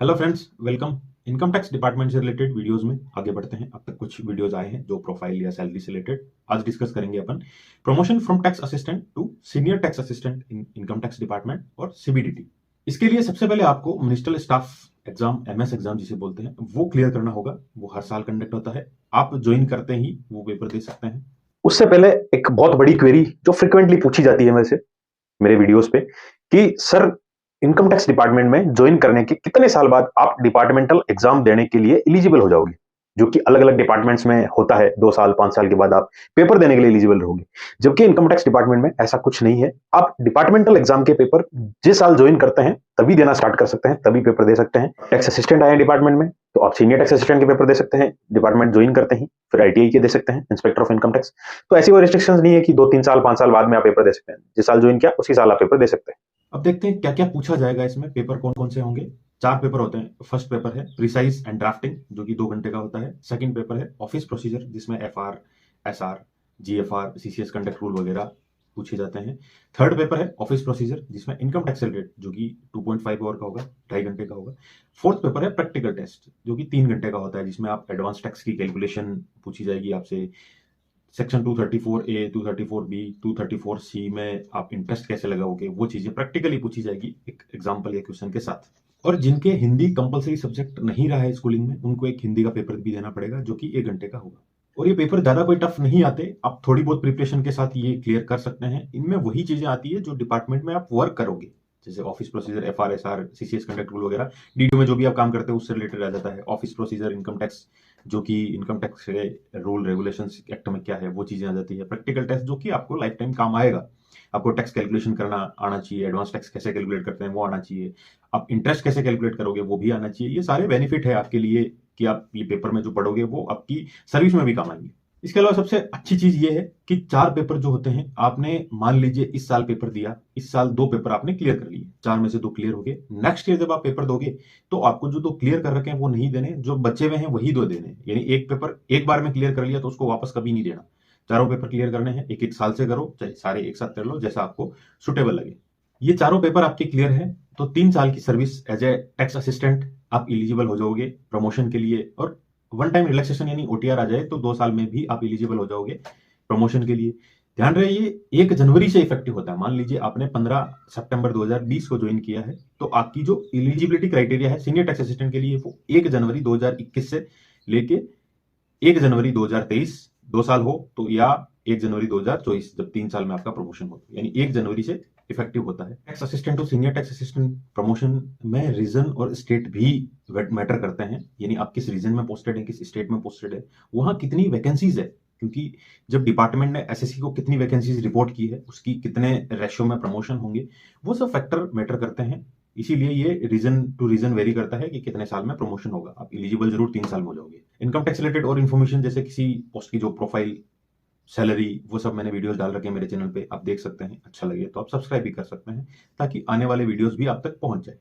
Hello friends, welcome. Income tax department से related videos में आगे बढ़ते हैं। अब तक कुछ वीडियोस आए हैं जो प्रोफाइल या सैलरी से रिलेटेड। आज डिस्कस करेंगे अपन promotion from tax assistant to senior tax assistant in income tax department और सीबीडीटी। इसके लिए सबसे पहले आपको ministerial staff exam, MS exam जिसे बोलते हैं, वो क्लियर करना होगा। वो हर साल कंडक्ट होता है। आप ज्वाइन करते ही वो पेपर दे सकते हैं। उससे पहले एक बहुत बड़ी क्वेरी जो फ्रिक्वेंटली पूछी जाती है वैसे मेरे वीडियोस पे कि सर इनकम टैक्स डिपार्टमेंट में ज्वाइन करने के कितने साल बाद आप डिपार्टमेंटल एग्जाम देने के लिए एलिजिबल हो जाओगे, जो कि अलग अलग डिपार्टमेंट्स में होता है। 2 साल 5 साल के बाद आप पेपर देने के लिए एलिजिबल रहोगे, जबकि इनकम टैक्स डिपार्टमेंट में ऐसा कुछ नहीं है। आप डिपार्टमेंटल एग्जाम के पेपर जिस साल ज्वाइन करते हैं तभी देना स्टार्ट कर सकते हैं, तभी पेपर दे सकते हैं। टैक्स असिस्टेंट आए डिपार्टमेंट में तो आप सीनियर टैक्स असिस्टेंट के पेपर दे सकते हैं डिपार्टमेंट ज्वाइन करते ही, फिर आईटीआई के दे सकते हैं, इंस्पेक्टर ऑफ इनकम टैक्स। तो ऐसी कोई रिस्ट्रिक्शंस नहीं है कि 2 3 साल 5 साल बाद में आप पेपर दे सकते हैं। जिस साल ज्वाइन किया उसी साल आप पेपर दे सकते हैं। अब देखते हैं क्या क्या पूछा जाएगा इसमें। पेपर कौन कौन से होंगे। 4 पेपर होते हैं। फर्स्ट पेपर है प्रिसाइज एंड ड्राफ्टिंग, जो कि 2 घंटे का होता है। सेकंड पेपर है ऑफिस प्रोसीजर, जिसमें FR, SR, GFR, CCS conduct rule वगैरह पूछे जाते हैं। थर्ड पेपर है ऑफिस प्रोसीजर, जिसमें इनकम टैक्स रिलेटेड, जो कि 2.5 आवर का होगा, 2.5 घंटे का होगा। फोर्थ पेपर है प्रैक्टिकल टेस्ट, जो कि 3 घंटे का होता है, जिसमें आप एडवांस टैक्स की कैलकुलेशन पूछी जाएगी आपसे। सेक्शन 234A, 234B, 234C में आप इंटरेस्ट कैसे लगाओगे, वो चीजें प्रैक्टिकली पूछी जाएगी एक एग्जाम्पल या क्वेश्चन के साथ। और जिनके हिंदी कंपलसरी सब्जेक्ट नहीं रहा है स्कूलिंग में, उनको एक हिंदी का पेपर भी देना पड़ेगा, जो कि 1 घंटे का होगा। और ये पेपर ज्यादा कोई टफ नहीं आते, आप थोड़ी बहुत प्रिपरेशन के साथ ये क्लियर कर सकते हैं। इनमें वही चीजें आती है जो डिपार्टमेंट में आप वर्क करोगे, जैसे office procedure, FR, SR, CCS conduct rule वगैरह। डीडीओ में जो भी आप काम करते हो उससे रिलेटेड आ जाता है। ऑफिस प्रोसीजर, इनकम टैक्स, जो कि इनकम टैक्स के रूल रेगुलेशंस एक्ट में क्या है, वो चीजें आ जाती है। प्रैक्टिकल टेस्ट, जो कि आपको लाइफ टाइम काम आएगा। आपको टैक्स कैलकुलेशन करना आना चाहिए, एडवांस टैक्स कैसे कैलकुलेट करते हैं वो आना चाहिए, आप इंटरेस्ट कैसे कैलकुलेट करोगे वो भी आना चाहिए। ये सारे बेनिफिट है आपके लिए कि आप ये पेपर में जो पढ़ोगे वो आपकी सर्विस में भी काम आएंगे। इसके अलावा सबसे अच्छी चीज ये है कि 4 पेपर जो होते हैं, आपने मान लीजिए इस साल पेपर दिया, इस साल 2 पेपर आपने क्लियर कर लिए, 4 में से 2 क्लियर हो गए। नेक्स्ट ईयर जब आप पेपर दोगे तो आपको जो 2 क्लियर कर रखे हैं वो नहीं देने, जो बचे हुए हैं वही 2 देने। यानी एक पेपर एक बार में क्लियर कर लिया तो उसको वापस कभी नहीं देना। चारों पेपर क्लियर करने हैं, एक एक साल से करो, चाहे सारे एक साथ कर लो, जैसा आपको सुटेबल लगे। ये चारों पेपर आपके क्लियर है तो 3 साल की service as a tax assistant आप इलिजिबल हो जाओगे प्रमोशन के लिए। और वन टाइम रिलैक्सेशन यानी ओटीआर आ जाए तो 2 साल में भी आप इलिजिबल हो जाओगे प्रमोशन के लिए। ध्यान रहे, ये 1 जनवरी से इफेक्टिव होता है। मान लीजिए आपने 15 सितंबर 2020 को ज्वाइन किया है, तो आपकी जो इलिजिबिलिटी क्राइटेरिया है सीनियर टैक्स असिस्टेंट के लिए, वो 1 जनवरी 2021 से लेके 1 जनवरी 2023, 2 साल हो तो, या 1 जनवरी 2024, जब 3 साल में आपका प्रमोशन हो, यानी 1 जनवरी से इफेक्टिव होता है। Tax assistant to senior tax assistant promotion में रीजन और स्टेट भी मैटर करते हैं। यानी आप किस रीजन में पोस्टेड है, किस स्टेट में पोस्टेड है, वहां कितनी वैकेंसीज है, क्योंकि जब डिपार्टमेंट ने एसएससी को कितनी वैकेंसीज रिपोर्ट की है, उसकी कितने रेशियो में प्रमोशन होंगे, वो सब फैक्टर मैटर करते हैं। इसीलिए ये रीजन टू रीजन वेरी करता है कि कितने साल में प्रमोशन होगा। आप इलिजिबल जरूर 3 साल में हो जाओगे। इनकम टैक्स रिलेटेड और इन्फॉर्मेशन, जैसे किसी पोस्ट की जो प्रोफाइल, सैलरी, वो सब मैंने वीडियोस डाल रखे हैं मेरे चैनल पे, आप देख सकते हैं। अच्छा लगे तो आप सब्सक्राइब भी कर सकते हैं, ताकि आने वाले वीडियोस भी आप तक पहुंच जाए।